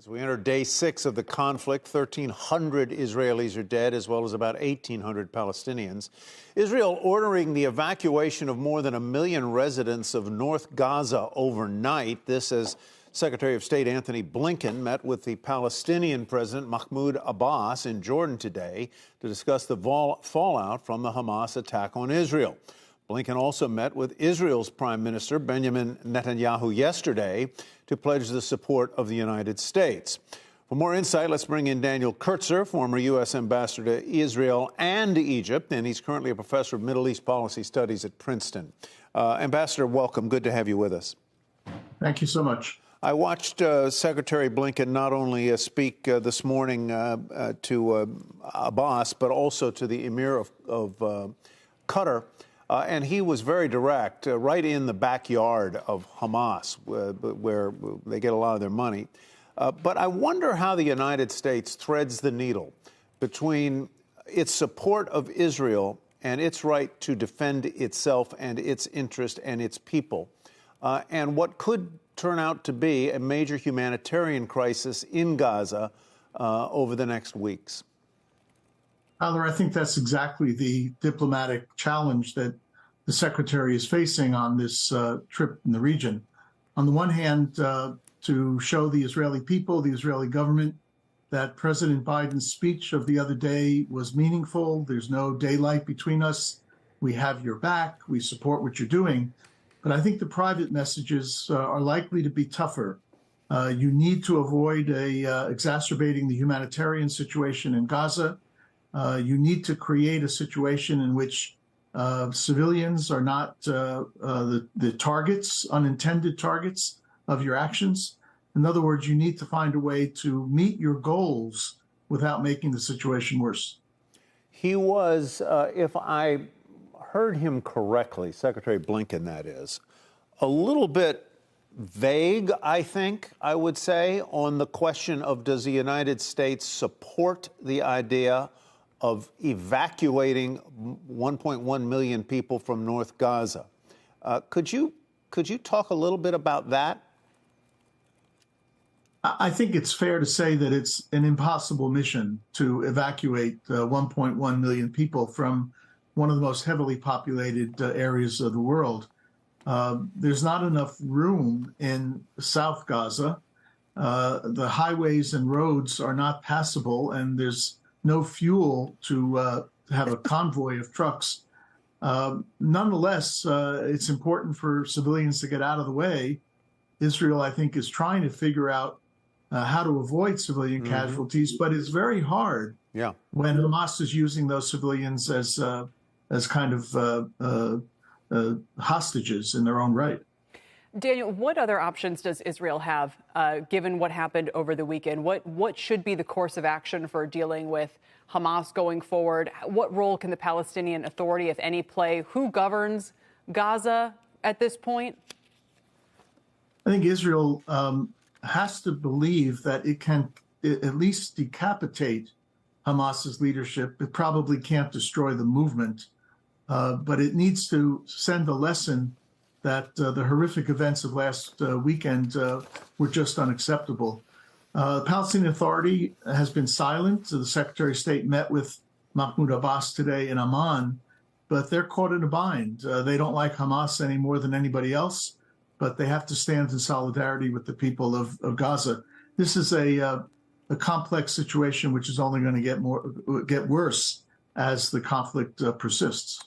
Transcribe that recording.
As we enter day 6 of the conflict, 1,300 Israelis are dead, as well as about 1,800 Palestinians. Israel ordering the evacuation of more than 1 million residents of North Gaza overnight. This as Secretary of State Antony Blinken met with the Palestinian President Mahmoud Abbas in Jordan today to discuss the fallout from the Hamas attack on Israel. Blinken also met with Israel's Prime Minister Benjamin Netanyahu yesterday to pledge the support of the United States. For more insight, let's bring in Daniel Kurtzer, former U.S. ambassador to Israel and Egypt, and he's currently a professor of Middle East policy studies at Princeton. Ambassador, welcome. Good to have you with us. Thank you so much. I watched Secretary Blinken not only speak this morning to Abbas, but also to the Emir of Qatar. And he was very direct, right in the backyard of Hamas, where they get a lot of their money. But I wonder how the United States threads the needle between its support of Israel and its right to defend itself and its interest and its people, and what could turn out to be a major humanitarian crisis in Gaza over the next weeks. Tyler, I think that's exactly the diplomatic challenge that the Secretary is facing on this trip in the region. On the one hand, to show the Israeli people, the Israeli government, that President Biden's speech of the other day was meaningful. There's no daylight between us. We have your back. We support what you're doing. But I think the private messages are likely to be tougher. You need to avoid exacerbating the humanitarian situation in Gaza. You need to create a situation in which civilians are not the targets, unintended targets of your actions. In other words, you need to find a way to meet your goals without making the situation worse. He was, if I heard him correctly, Secretary Blinken, that is, a little bit vague, I think, I would say, on the question of does the United States support the idea of evacuating 1.1 million people from North Gaza. Could you talk a little bit about that? I think it's fair to say that it's an impossible mission to evacuate 1.1 million people from one of the most heavily populated areas of the world. There's not enough room in South Gaza. The highways and roads are not passable, and there's no fuel to have a convoy of trucks. Nonetheless, it's important for civilians to get out of the way. Israel, I think, is trying to figure out how to avoid civilian casualties, but it's very hard when Hamas is using those civilians as kind of hostages in their own right. Daniel, what other options does Israel have, given what happened over the weekend? What should be the course of action for dealing with Hamas going forward? What role can the Palestinian Authority, if any, play? Who governs Gaza at this point? I think Israel has to believe that it can at least decapitate Hamas's leadership. It probably can't destroy the movement, but it needs to send a lesson that the horrific events of last weekend were just unacceptable. The Palestinian Authority has been silent. The Secretary of State met with Mahmoud Abbas today in Amman, but they're caught in a bind. They don't like Hamas any more than anybody else, but they have to stand in solidarity with the people of Gaza. This is a complex situation which is only going to get worse as the conflict persists.